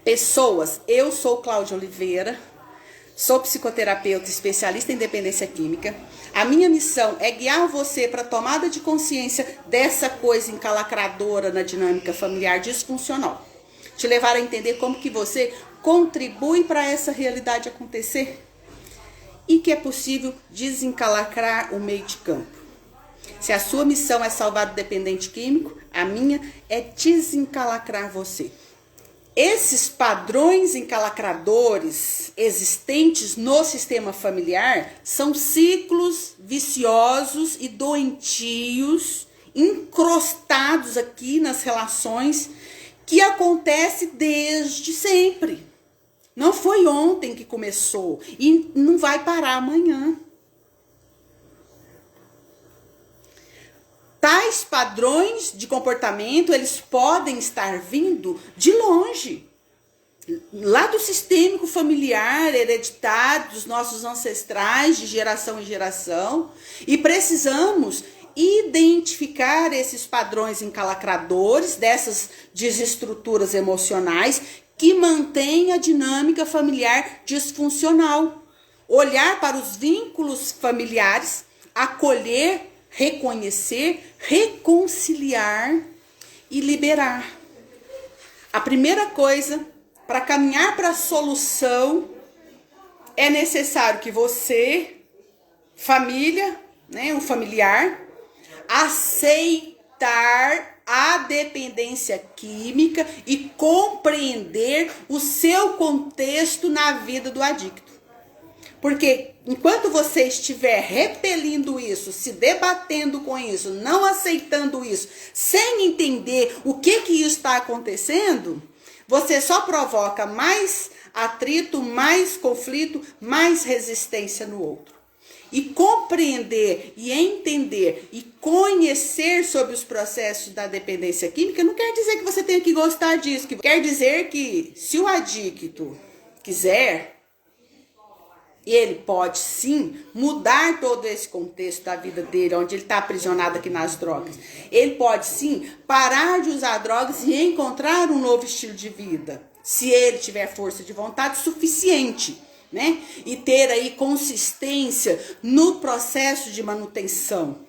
Pessoas, eu sou Cláudia Oliveira, sou psicoterapeuta especialista em dependência química. A minha missão é guiar você para a tomada de consciência dessa coisa encalacradora na dinâmica familiar disfuncional. Te levar a entender como que você contribui para essa realidade acontecer e que é possível desencalacrar o meio de campo. Se a sua missão é salvar o dependente químico, a minha é desencalacrar você. Esses padrões encalacradores existentes no sistema familiar são ciclos viciosos e doentios, incrustados aqui nas relações, que acontece desde sempre. Não foi ontem que começou e não vai parar amanhã. Tais padrões de comportamento, eles podem estar vindo de longe, lá do sistêmico familiar, hereditário, dos nossos ancestrais, de geração em geração, e precisamos identificar esses padrões encalacradores, dessas desestruturas emocionais, que mantêm a dinâmica familiar disfuncional. Olhar para os vínculos familiares, acolher, reconhecer, reconciliar e liberar. A primeira coisa, para caminhar para a solução, é necessário que você, família, um familiar, aceitar a dependência química e compreender o seu contexto na vida do adicto. Porque enquanto você estiver repelindo isso, se debatendo com isso, não aceitando isso, sem entender o que isso está acontecendo, você só provoca mais atrito, mais conflito, mais resistência no outro. E compreender e entender e conhecer sobre os processos da dependência química não quer dizer que você tenha que gostar disso. Quer dizer que se o adicto quiser, ele pode sim mudar todo esse contexto da vida dele, onde ele está aprisionado aqui nas drogas. Ele pode sim parar de usar drogas e encontrar um novo estilo de vida, se ele tiver força de vontade suficiente, e ter aí consistência no processo de manutenção.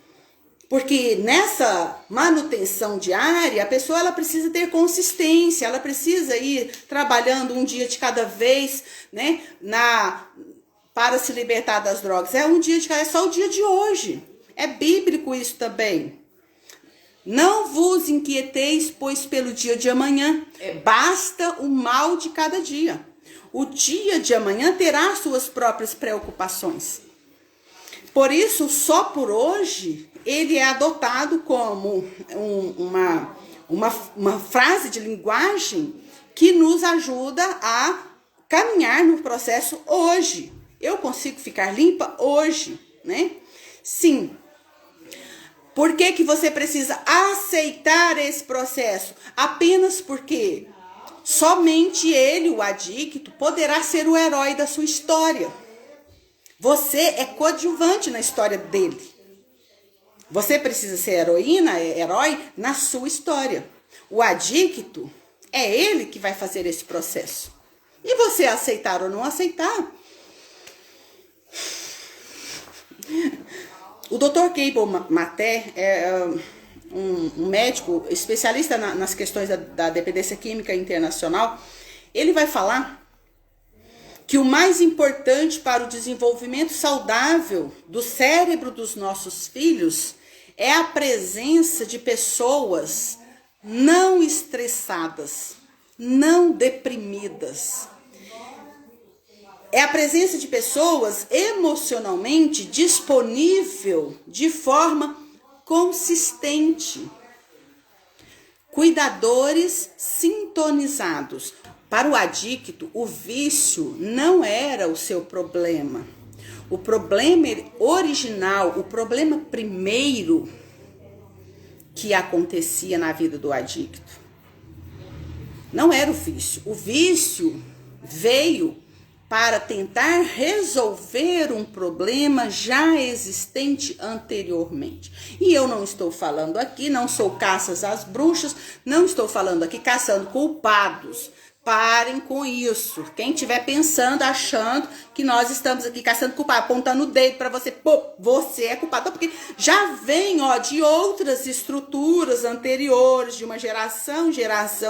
Porque nessa manutenção diária, a pessoa ela precisa ter consistência, ela precisa ir trabalhando um dia de cada vez, para se libertar das drogas. É um dia de cada vez, é só o dia de hoje. É bíblico isso também. Não vos inquieteis, pois pelo dia de amanhã basta o mal de cada dia. O dia de amanhã terá suas próprias preocupações. Por isso, só por hoje, ele é adotado como uma frase de linguagem que nos ajuda a caminhar no processo hoje. Eu consigo ficar limpa hoje, Sim. Por que você precisa aceitar esse processo? Apenas porque somente ele, o adicto, poderá ser o herói da sua história. Você é coadjuvante na história dele. Você precisa ser heroína, herói na sua história. O adicto é ele que vai fazer esse processo. E você aceitar ou não aceitar. O Dr. Gabor Maté é um médico especialista nas questões da dependência química internacional. Ele vai falar que o mais importante para o desenvolvimento saudável do cérebro dos nossos filhos é a presença de pessoas não estressadas, não deprimidas. É a presença de pessoas emocionalmente disponível de forma consistente. Cuidadores sintonizados. Para o adicto, o vício não era o seu problema. O problema original, o problema primeiro que acontecia na vida do adicto, não era o vício. O vício veio para tentar resolver um problema já existente anteriormente. E eu não estou falando aqui, não sou caças às bruxas, não estou falando aqui caçando culpados. Parem com isso. Quem estiver pensando, achando que nós estamos aqui caçando culpado, apontando o dedo para você, pô, você é culpado, porque já vem, ó, de outras estruturas anteriores, de uma geração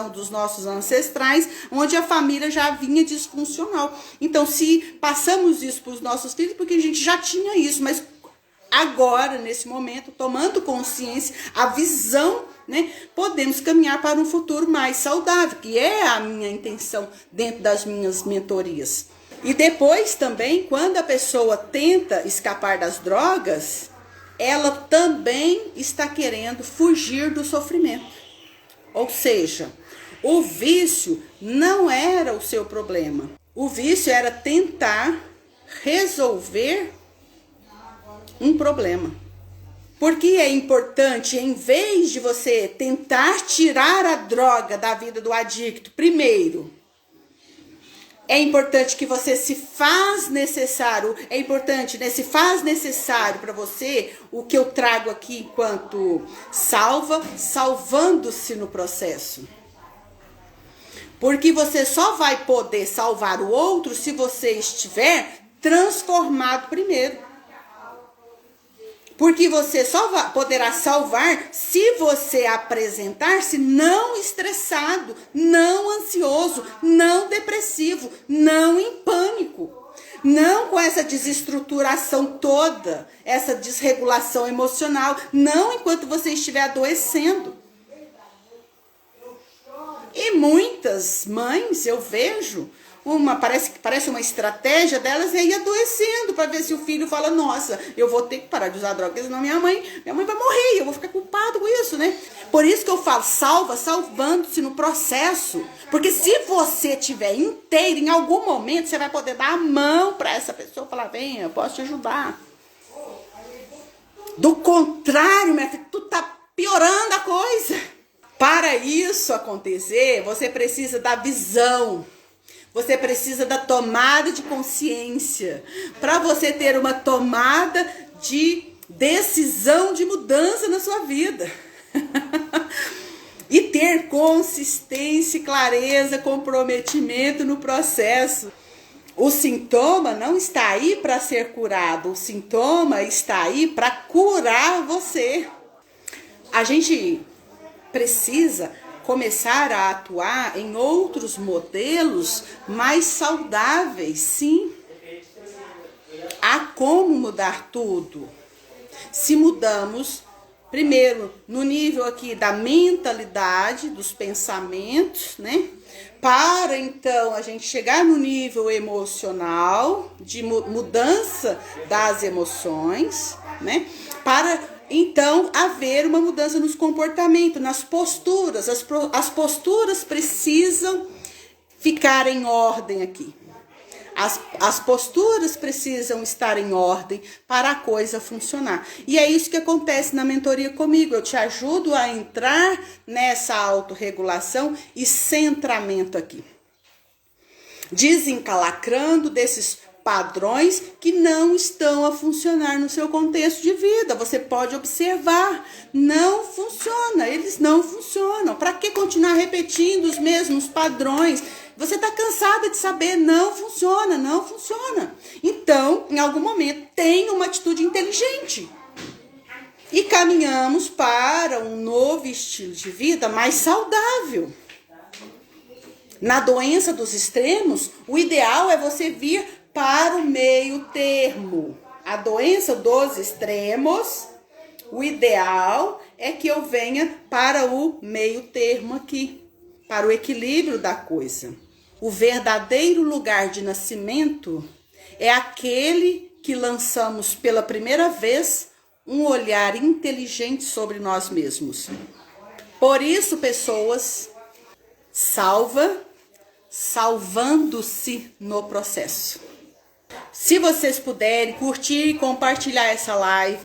dos nossos ancestrais, onde a família já vinha disfuncional. Então, se passamos isso para os nossos filhos, porque a gente já tinha isso, mas agora, nesse momento, tomando consciência, a visão, né, podemos caminhar para um futuro mais saudável, que é a minha intenção dentro das minhas mentorias. E depois também, quando a pessoa tenta escapar das drogas, ela também está querendo fugir do sofrimento. Ou seja, o vício não era o seu problema. O vício era tentar resolver um problema. Porque é importante, em vez de você tentar tirar a droga da vida do adicto, primeiro, é importante que você se faz necessário, se faz necessário para você o que eu trago aqui enquanto salvando-se no processo. Porque você só vai poder salvar o outro se você estiver transformado primeiro. Porque você só poderá salvar se você apresentar-se não estressado, não ansioso, não depressivo, não em pânico. Não com essa desestruturação toda, essa desregulação emocional. Não enquanto você estiver adoecendo. E muitas mães, eu vejo, parece uma estratégia delas é ir adoecendo para ver se o filho fala, nossa, eu vou ter que parar de usar droga, senão minha mãe vai morrer, eu vou ficar culpado com isso, né? Por isso que eu falo, salvando-se no processo, porque se você estiver inteiro, em algum momento você vai poder dar a mão para essa pessoa e falar, vem, eu posso te ajudar. Do contrário, minha filha, tu tá piorando a coisa. Para isso acontecer, você precisa da visão. Você precisa da tomada de consciência. Para você ter uma tomada de decisão de mudança na sua vida. E ter consistência, clareza, comprometimento no processo. O sintoma não está aí para ser curado. O sintoma está aí para curar você. A gente precisa começar a atuar em outros modelos mais saudáveis, sim. Há como mudar tudo. Se mudamos, primeiro, no nível aqui da mentalidade, dos pensamentos, né? Para, então, a gente chegar no nível emocional, de mudança das emoções, né? Para então haver uma mudança nos comportamentos, nas posturas. As posturas precisam ficar em ordem aqui. As posturas precisam estar em ordem para a coisa funcionar. E é isso que acontece na mentoria comigo. Eu te ajudo a entrar nessa autorregulação e centramento aqui. Desencalacrando desses padrões que não estão a funcionar no seu contexto de vida. Você pode observar, não funciona, eles não funcionam. Para que continuar repetindo os mesmos padrões? Você está cansada de saber, não funciona, não funciona. Então, em algum momento, tenha uma atitude inteligente. E caminhamos para um novo estilo de vida mais saudável. Na doença dos extremos, o ideal é você vir para o meio termo. A doença dos extremos, o ideal é que eu venha para o meio termo aqui, para o equilíbrio da coisa. O verdadeiro lugar de nascimento é aquele que lançamos pela primeira vez um olhar inteligente sobre nós mesmos. Por isso, pessoas, salvando-se no processo. Se vocês puderem curtir e compartilhar essa live,